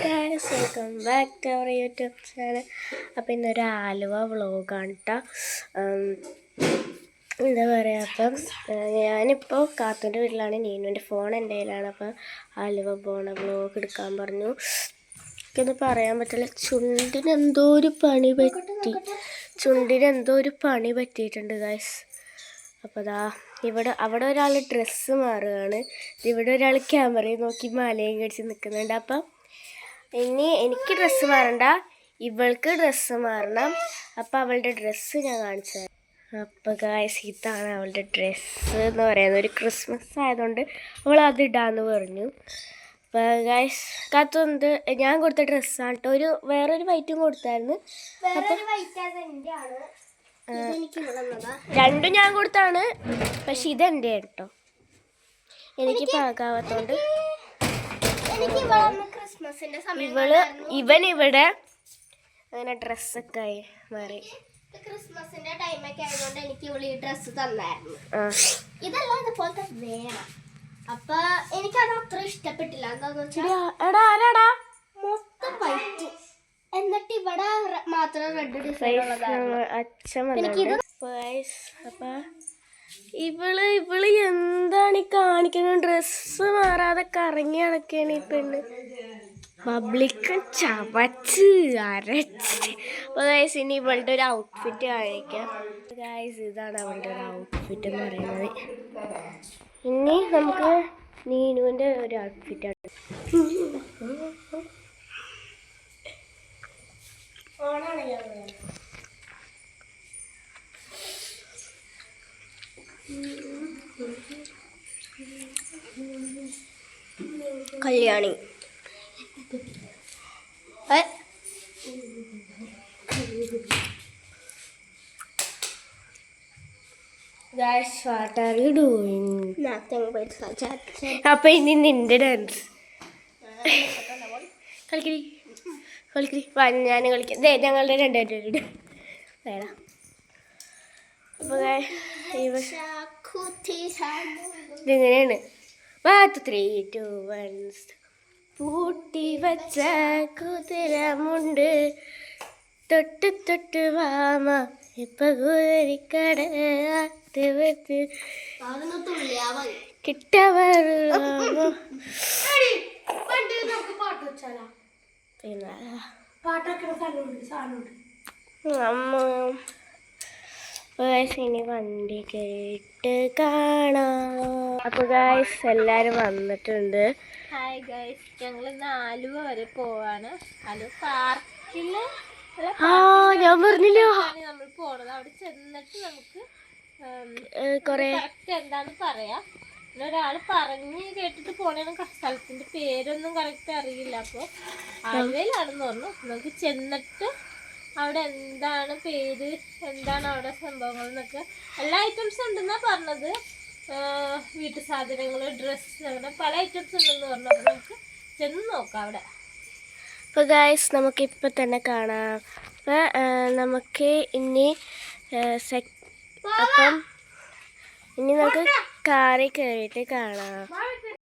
Guys, welcome back to our YouTube channel. അപ്പോൾ ഇന്നൊരു ആലുവ വ്ളോഗാണ് കേട്ടോ. എന്താ പറയുക, അപ്പം ഞാനിപ്പോൾ കാത്തൂൻ്റെ വീട്ടിലാണ്. നീനുവിൻ്റെ ഫോൺ എൻ്റെ കയ്യിലാണ്. അപ്പം ആലുവ പോണ വ്ളോഗ് എടുക്കാൻ പറഞ്ഞു. എനിക്കൊന്ന് പറയാൻ പറ്റില്ല, ചുണ്ടിനെന്തോ ഒരു പണി പറ്റിയിട്ടുണ്ട് ഗൈസ്. അപ്പോൾ അവിടെ ഒരാൾ ഡ്രസ്സ് മാറുകയാണ്, ഇവിടെ ഒരാൾ ക്യാമറയിൽ നോക്കി മലയും കടിച്ച് നിൽക്കുന്നുണ്ട്. അപ്പം ഇനി എനിക്ക് ഡ്രസ്സ് മാറണ്ട, ഇവൾക്ക് ഡ്രസ്സ് മാറണം. അപ്പം അവളുടെ ഡ്രസ്സ് ഞാൻ കാണിച്ചു തരാം. അപ്പോൾ ഗായ്സ്, ഇതാണ് അവളുടെ ഡ്രസ്സ് എന്ന് പറയുന്നത്. ഒരു ക്രിസ്മസ് ആയതുകൊണ്ട് അവൾ അത് ഇടാമെന്ന് പറഞ്ഞു. അപ്പോൾ ഗായ്സ്, കാത്തുണ്ട് ഞാൻ കൊടുത്ത ഡ്രസ്സാണ് കേട്ടോ. വേറൊരു വൈറ്റും കൊടുത്തായിരുന്നു. രണ്ടും ഞാൻ കൊടുത്താണ്, പക്ഷെ ഇതെൻ്റെ കേട്ടോ. എനിക്ക് പാകാവാത്തോണ്ട് ഇവനിവിടെ അങ്ങനെ ഡ്രസ്സൊക്കെ ആയി മാറി. ക്രിസ്മസിന്റെ ടൈമൊക്കെ ആയതുകൊണ്ട് എനിക്ക് ഇവള് ഈ ഡ്രസ്സ് തന്നായിരുന്നു. ഇതെല്ലാം ഇതുപോലത്തെ വേണം. അപ്പൊ എനിക്കത് അത്ര ഇഷ്ടപ്പെട്ടില്ല. എന്താന്ന് വെച്ചാൽ മൊത്തം വൈറ്റ്, എന്നിട്ട് ഇവിടെ മാത്രം റെഡ് ഡിസൈൻ ഉള്ളതാണ്. അപ്പൊ ഇവള് എന്താണ് ഈ കാണിക്കുന്നത്? ഡ്രസ്സ് മാറാതെ കറങ്ങി നടക്കുകയാണ് ഈ പെണ്ണ്. പബ്ലിക്ക് ചവച്ച് അരച്ച്. അപ്പോൾ ഗൈസ്, ഇനി ഇവളുടെ ഒരു ഔട്ട്ഫിറ്റ് കാണിക്കാം. ഗൈസ്, ഇതാണ് അവളുടെ ഒരു ഔട്ട്ഫിറ്റ് എന്ന് പറയുന്നത്. ഇനി നമുക്ക് നീനുവിൻ്റെ ഒരു ഔട്ട്ഫിറ്റാണ്. Kalyani Guys, what are you doing? Nothing but such a അപ്പൊ ഇനി നിന്റെ ഡാൻസ് കളിക്കടി ഞാൻ കളിക്കാം. ഞങ്ങളുടെ രണ്ടുപേരുടെ വേണം. അപ്പൊ ഇതെങ്ങനെയാണ്? 1 2 3 2 1. പൂട്ടി വച്ച കുതിരമുണ്ട്, തൊട്ട് തൊട്ട് വാമ ഇപ്പൊ കുതിരിക്കട വെച്ച് കിട്ടവർ. ഇനി വണ്ടി കേട്ട് കാണാം. അപ്പൊ ഗൈസ്, എല്ലാരും വന്നിട്ടുണ്ട്. ഹായ് ഗൈസ്, ഞങ്ങൾ ഇന്ന് ആലുവ വരെ പോവാണ്. ആലുവ പാർക്കില് ഞാൻ പറഞ്ഞില്ലോ നമ്മൾ പോണത്. അവിടെ ചെന്നിട്ട് നമുക്ക് കൊറേ എന്താന്ന് പറയാം. ഒരാള് പറഞ്ഞ് കേട്ടിട്ട് പോണേണ്. സ്ഥലത്തിന്റെ പേരൊന്നും കറക്റ്റ് അറിയില്ല. അപ്പൊ ആലുവയിലാണെന്ന് പറഞ്ഞു. നമുക്ക് ചെന്നിട്ട് അവിടെ എന്താണ് പേര്, എന്താണ് അവിടെ സംഭവങ്ങൾ എന്നൊക്കെ, എല്ലാ ഐറ്റംസും ഉണ്ടെന്നാ പറഞ്ഞത്. വീട്ടു സാധനങ്ങള്, ഡ്രസ്സ്, അങ്ങനെ പല ഐറ്റംസ് ഉണ്ടെന്ന് പറഞ്ഞു. അപ്പൊ നമുക്ക് ചെന്ന് നോക്കാം അവിടെ. അപ്പോൾ ഗൈസ്, നമുക്കിപ്പോൾ തന്നെ കാണാം. അപ്പോൾ നമുക്ക് ഇനി നമുക്ക് കാറിൽ കയറിയിട്ട് കാണാം.